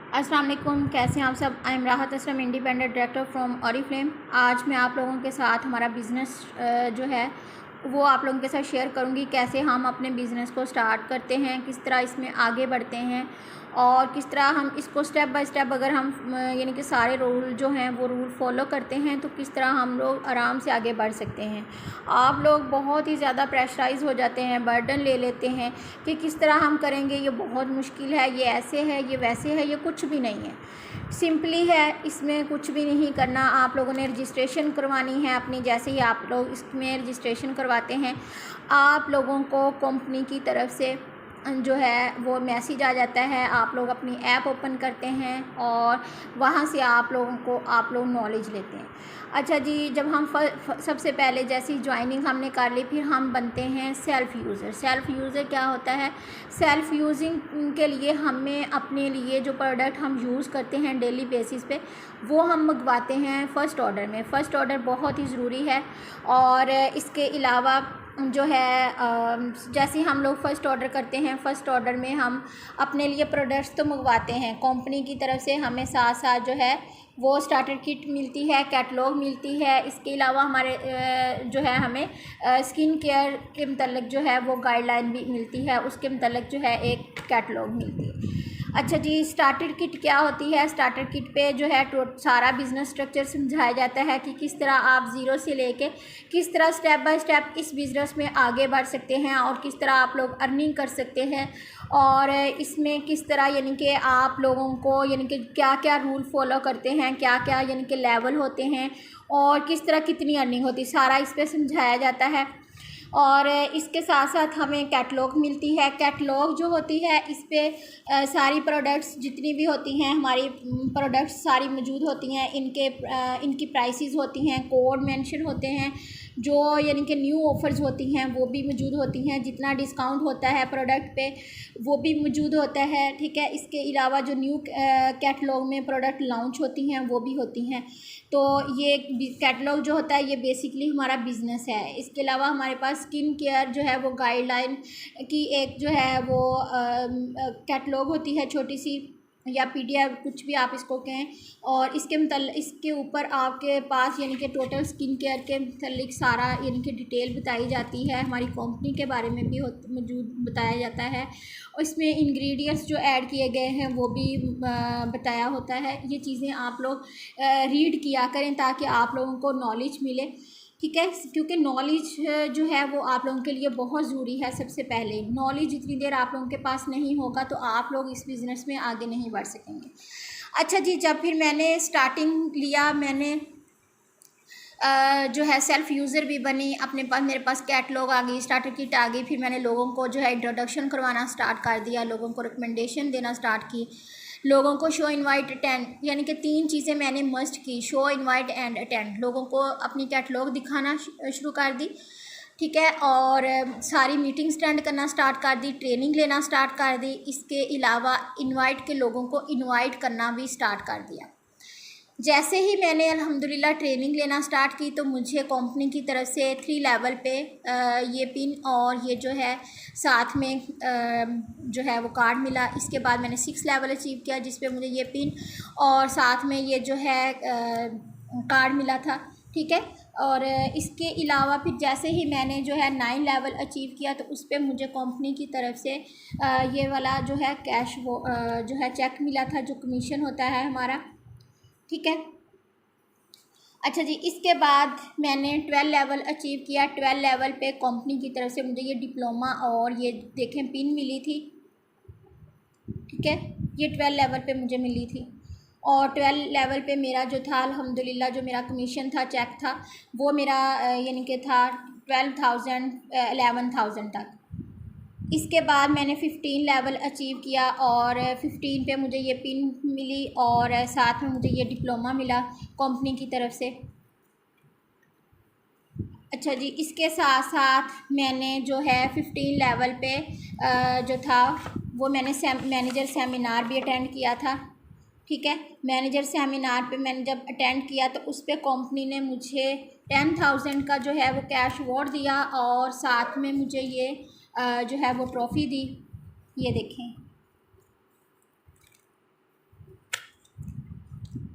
अस्सलाम वालेकुम, कैसे हैं आप सब। आई एम राहत Aslam, independent director from Oriflame. आज मैं आप लोगों के साथ हमारा बिज़नेस जो है वो आप लोगों के साथ शेयर करूंगी, कैसे हम अपने बिज़नेस को स्टार्ट करते हैं, किस तरह इसमें आगे बढ़ते हैं और किस तरह हम इसको स्टेप बाय स्टेप अगर हम यानी कि सारे रूल जो हैं वो रूल फॉलो करते हैं तो किस तरह हम लोग आराम से आगे बढ़ सकते हैं। आप लोग बहुत ही ज़्यादा प्रेशराइज़ हो जाते हैं, बर्डन ले लेते हैं कि किस तरह हम करेंगे, ये बहुत मुश्किल है, ये ऐसे है, ये वैसे है। ये कुछ भी नहीं है, सिंपली है, इसमें कुछ भी नहीं करना। आप लोगों ने रजिस्ट्रेशन करवानी है अपनी। जैसे ही आप लोग इसमें रजिस्ट्रेशन करवाते हैं, आप लोगों को कंपनी की तरफ से जो है वो मैसेज आ जाता है। आप लोग अपनी ऐप ओपन करते हैं और वहाँ से आप लोग नॉलेज लेते हैं। अच्छा जी, जब हम सबसे पहले जैसी ज्वाइनिंग हमने कर ली, फिर हम बनते हैं सेल्फ़ यूज़र। सेल्फ़ यूज़र क्या होता है? सेल्फ़ यूजिंग के लिए हमें अपने लिए जो प्रोडक्ट हम यूज़ करते हैं डेली बेसिस पे, वो हम मंगवाते हैं फ़र्स्ट ऑर्डर में। फ़र्स्ट ऑर्डर बहुत ही ज़रूरी है। और इसके अलावा जो है जैसे हम लोग फ़र्स्ट ऑर्डर करते हैं, फ़र्स्ट ऑर्डर में हम अपने लिए प्रोडक्ट्स तो मंगवाते हैं। कंपनी की तरफ से हमें साथ साथ जो है वो स्टार्टर किट मिलती है, कैटलॉग मिलती है। इसके अलावा हमारे जो है हमें स्किन केयर के मतलब जो है वो गाइडलाइन भी मिलती है, उसके मतलब जो है एक कैटलॉग मिलती है। अच्छा जी, स्टार्टर किट क्या होती है? स्टार्टर किट पे जो है सारा बिज़नेस स्ट्रक्चर समझाया जाता है कि किस तरह आप ज़ीरो से लेके किस तरह स्टेप बाय स्टेप इस बिज़नेस में आगे बढ़ सकते हैं और किस तरह आप लोग अर्निंग कर सकते हैं और इसमें किस तरह यानी कि आप लोगों को यानी कि क्या क्या रूल फॉलो करते हैं, क्या क्या यानी कि लेवल होते हैं और किस तरह कितनी अर्निंग होती है, सारा इस पर समझाया जाता है। और इसके साथ साथ हमें कैटलॉग मिलती है। कैटलॉग जो होती है इस पर सारी प्रोडक्ट्स जितनी भी होती हैं, हमारी प्रोडक्ट्स सारी मौजूद होती हैं। इनकी प्राइसेस होती हैं, कोड मेंशन होते हैं, जो यानी कि न्यू ऑफ़र्स होती हैं वो भी मौजूद होती हैं। जितना डिस्काउंट होता है प्रोडक्ट पे वो भी मौजूद होता है, ठीक है। इसके अलावा जो न्यू कैटलॉग में प्रोडक्ट लॉन्च होती हैं वो भी होती हैं। तो ये कैटलॉग जो होता है ये बेसिकली हमारा बिज़नेस है। इसके अलावा हमारे पास स्किन केयर जो है वो गाइडलाइन की एक जो है वो कैटलॉग होती है, छोटी सी या पीडीएफ, कुछ भी आप इसको कहें। और इसके ऊपर आपके पास यानी कि टोटल स्किन केयर के मतलब सारा यानी कि डिटेल बताई जाती है। हमारी कंपनी के बारे में भी मौजूद बताया जाता है और इसमें इंग्रेडिएंट्स जो ऐड किए गए हैं वो भी बताया होता है। ये चीज़ें आप लोग रीड किया करें ताकि आप लोगों को नॉलेज मिले, ठीक है। क्योंकि नॉलेज जो है वो आप लोगों के लिए बहुत ज़रूरी है। सबसे पहले नॉलेज जितनी देर आप लोगों के पास नहीं होगा तो आप लोग इस बिज़नेस में आगे नहीं बढ़ सकेंगे। अच्छा जी, जब फिर मैंने स्टार्टिंग लिया, मैंने जो है सेल्फ़ यूज़र भी बनी, मेरे पास कैटलॉग आ गई, स्टार्टर किट आ गई। फिर मैंने लोगों को जो है इंट्रोडक्शन करवाना स्टार्ट कर दिया, लोगों को रिकमेंडेशन देना स्टार्ट की, लोगों को शो इनवाइट अटेंड, यानी कि 3 चीज़ें मैंने मस्ट की, शो इनवाइट एंड अटेंड। लोगों को अपनी कैटलॉग दिखाना शुरू कर दी, ठीक है। और सारी मीटिंग्स अटेंड करना स्टार्ट कर दी, ट्रेनिंग लेना स्टार्ट कर दी। इसके अलावा इनवाइट के लोगों को इनवाइट करना भी स्टार्ट कर दिया। जैसे ही मैंने अल्हम्दुलिल्लाह ट्रेनिंग लेना स्टार्ट की तो मुझे कंपनी की तरफ से 3 लेवल पे ये पिन और ये जो है साथ में जो है वो कार्ड मिला। इसके बाद मैंने 6 लेवल अचीव किया जिस पे मुझे ये पिन और साथ में ये जो है कार्ड मिला था, ठीक है। और इसके अलावा फिर जैसे ही मैंने जो है 9 लेवल अचीव किया तो उस पर मुझे कंपनी की तरफ से ये वाला जो है कैश वो जो है चेक मिला था, जो कमीशन होता है हमारा, ठीक है। अच्छा जी, इसके बाद मैंने 12 लेवल अचीव किया। 12 लेवल पे कंपनी की तरफ से मुझे ये डिप्लोमा और ये देखें पिन मिली थी, ठीक है। ये 12 लेवल पे मुझे मिली थी और 12 लेवल पे मेरा जो था अल्हम्दुलिल्लाह जो मेरा कमीशन था, चेक था, वो मेरा यानी कि था 12,000 11,000 तक। इसके बाद मैंने 15 लेवल अचीव किया और 15 पे मुझे ये पिन मिली और साथ में मुझे ये डिप्लोमा मिला कंपनी की तरफ से। अच्छा जी, इसके साथ साथ मैंने जो है 15 लेवल पे जो था वो मैंने मैनेजर सेमिनार भी अटेंड किया था, ठीक है। मैनेजर सेमिनार पे मैंने जब अटेंड किया तो उस पर कंपनी ने मुझे 10,000 का जो है वो कैश अवार्ड दिया और साथ में मुझे ये जो है वो ट्रॉफ़ी दी, ये देखें।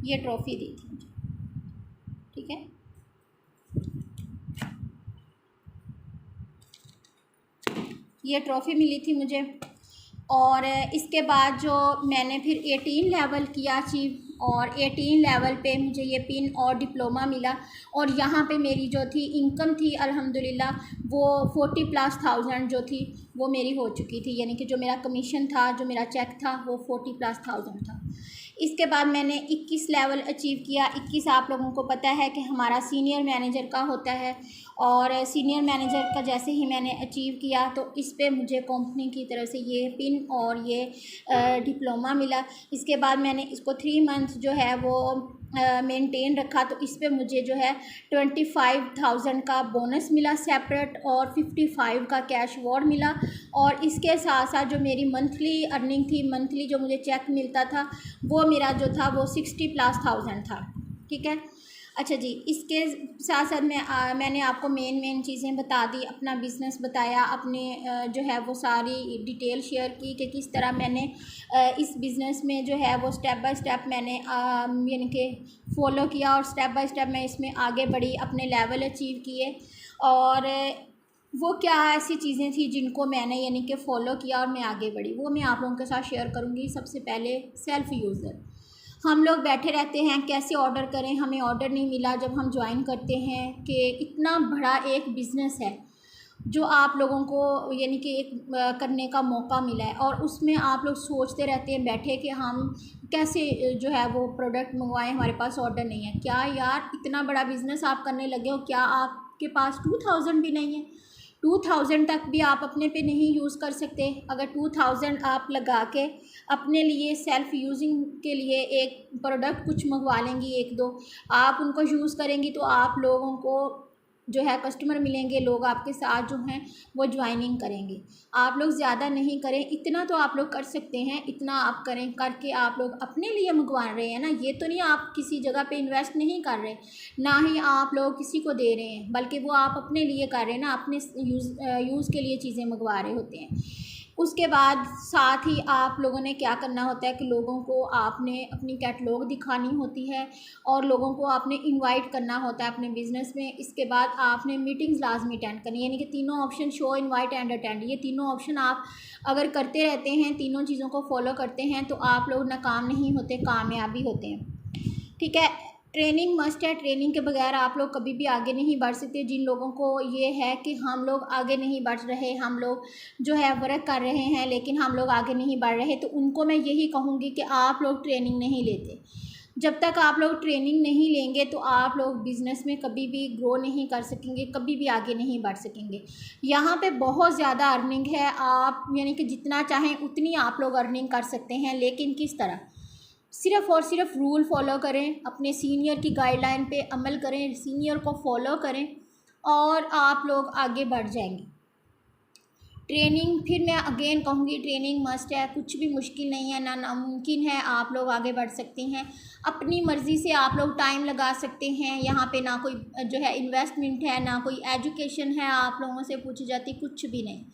ये ट्रॉफ़ी दी थी मुझे, ठीक है। ये ट्रॉफ़ी मिली थी मुझे। और इसके बाद जो मैंने फिर 18 लेवल किया अचीव, और 18 लेवल पे मुझे ये पिन और डिप्लोमा मिला। और यहाँ पे मेरी जो थी इनकम थी अल्हम्दुलिल्लाह वो 40,000+ जो थी वो मेरी हो चुकी थी, यानी कि जो मेरा कमीशन था, जो मेरा चेक था वो 40,000+ था। इसके बाद मैंने 21 लेवल अचीव किया। 21 आप लोगों को पता है कि हमारा सीनियर मैनेजर का होता है, और सीनियर मैनेजर का जैसे ही मैंने अचीव किया तो इस पे मुझे कंपनी की तरफ से ये पिन और ये डिप्लोमा मिला। इसके बाद मैंने इसको 3 मंथ जो है वो मेंटेन रखा, तो इस पे मुझे जो है 25,000 का बोनस मिला सेपरेट, और 55 का कैश अवार्ड मिला। और इसके साथ साथ जो मेरी मंथली अर्निंग थी, मंथली जो मुझे चेक मिलता था वो मेरा जो था वो 60,000+ था, ठीक है। अच्छा जी, इसके साथ साथ मैंने आपको मेन चीज़ें बता दी, अपना बिज़नेस बताया, अपने जो है वो सारी डिटेल शेयर की कि किस तरह मैंने इस बिज़नेस में जो है वो स्टेप बाय स्टेप मैंने यानी कि फ़ॉलो किया, और स्टेप बाय स्टेप मैं इसमें आगे बढ़ी, अपने लेवल अचीव किए। और वो क्या ऐसी चीज़ें थी जिनको मैंने यानी कि फ़ॉलो किया और मैं आगे बढ़ी, वो मैं आप लोगों के साथ शेयर करूँगी। सबसे पहले सेल्फ़ यूज़र, हम लोग बैठे रहते हैं कैसे ऑर्डर करें, हमें ऑर्डर नहीं मिला। जब हम ज्वाइन करते हैं कि इतना बड़ा एक बिज़नेस है जो आप लोगों को यानी कि एक करने का मौका मिला है, और उसमें आप लोग सोचते रहते हैं बैठे कि हम कैसे जो है वो प्रोडक्ट मंगवाएं, हमारे पास ऑर्डर नहीं है। क्या यार, इतना बड़ा बिज़नेस आप करने लगे हो, क्या आपके पास 2000 भी नहीं है? 2000 तक भी आप अपने पे नहीं यूज़ कर सकते? अगर 2000 आप लगा के अपने लिए सेल्फ़ यूजिंग के लिए एक प्रोडक्ट कुछ मंगवा लेंगी, एक दो आप उनको यूज़ करेंगी, तो आप लोगों को जो है कस्टमर मिलेंगे, लोग आपके साथ जो हैं वो ज्वाइनिंग करेंगे। आप लोग ज़्यादा नहीं करें, इतना तो आप लोग कर सकते हैं, इतना आप करें, करके आप लोग अपने लिए मंगवा रहे हैं ना। ये तो नहीं आप किसी जगह पे इन्वेस्ट नहीं कर रहे, ना ही आप लोग किसी को दे रहे हैं, बल्कि वो आप अपने लिए कर रहे हैं ना, अपने यूज़ के लिए चीज़ें मंगवा रहे होते हैं। उसके बाद साथ ही आप लोगों ने क्या करना होता है कि लोगों को आपने अपनी कैटलॉग दिखानी होती है, और लोगों को आपने इनवाइट करना होता है अपने बिज़नेस में। इसके बाद आपने मीटिंग्स लाजमी अटेंड करनी, यानी कि तीनों option show, invite and attend, ये तीनों ऑप्शन आप अगर करते रहते हैं, तीनों चीज़ों को फॉलो करते हैं, तो आप लोग नाकाम नहीं होते, कामयाबी होते हैं, ठीक है। ट्रेनिंग मस्ट है, ट्रेनिंग के बगैर आप लोग कभी भी आगे नहीं बढ़ सकते। जिन लोगों को ये है कि हम लोग आगे नहीं बढ़ रहे, हम लोग जो है वर्क कर रहे हैं लेकिन हम लोग आगे नहीं बढ़ रहे, तो उनको मैं यही कहूँगी कि आप लोग ट्रेनिंग नहीं लेते। जब तक आप लोग ट्रेनिंग नहीं लेंगे तो आप लोग बिज़नेस में कभी भी ग्रो नहीं कर सकेंगे, कभी भी आगे नहीं बढ़ सकेंगे। यहाँ पे बहुत ज़्यादा अर्निंग है, आप यानी कि जितना चाहें उतनी आप लोग अर्निंग कर सकते हैं, लेकिन किस तरह? सिर्फ़ और सिर्फ रूल फॉलो करें, अपने सीनियर की गाइडलाइन पे अमल करें, सीनियर को फॉलो करें, और आप लोग आगे बढ़ जाएंगे। ट्रेनिंग, फिर मैं अगेन कहूँगी, ट्रेनिंग मस्ट है, कुछ भी मुश्किल नहीं है, ना नामुमकिन है, आप लोग आगे बढ़ सकते हैं। अपनी मर्ज़ी से आप लोग टाइम लगा सकते हैं, यहाँ पे ना कोई जो है इन्वेस्टमेंट है, ना कोई एजुकेशन है आप लोगों से पूछी जाती, कुछ भी नहीं,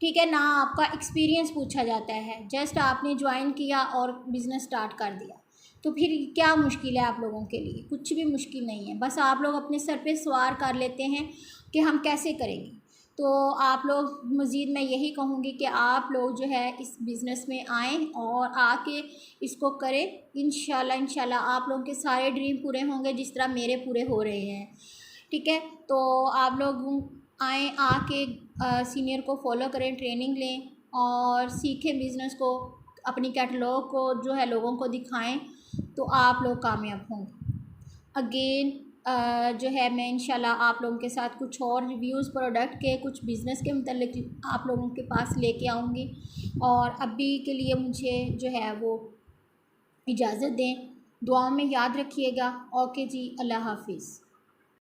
ठीक है। ना आपका एक्सपीरियंस पूछा जाता है, जस्ट आपने ज्वाइन किया और बिज़नेस स्टार्ट कर दिया, तो फिर क्या मुश्किल है आप लोगों के लिए? कुछ भी मुश्किल नहीं है, बस आप लोग अपने सर पे सवार कर लेते हैं कि हम कैसे करेंगे। तो आप लोग मज़ीद मैं यही कहूँगी कि आप लोग जो है इस बिज़नेस में आएँ और आके इसको करें। इंशाल्लाह आप लोगों के सारे ड्रीम पूरे होंगे जिस तरह मेरे पूरे हो रहे हैं, ठीक है। तो आप लोग आएँ, आके सीनियर को फॉलो करें, ट्रेनिंग लें और सीखें बिज़नेस को, अपनी कैटलॉग को जो है लोगों को दिखाएं, तो आप लोग कामयाब होंगे। अगेन जो है मैं इंशाल्लाह आप लोगों के साथ कुछ और रिव्यूज़ प्रोडक्ट के, कुछ बिज़नेस के मतलब आप लोगों के पास लेके आऊँगी। और अभी के लिए मुझे जो है वो इजाज़त दें, दुआओं में याद रखिएगा। ओके जी, अल्लाह हाफिज़।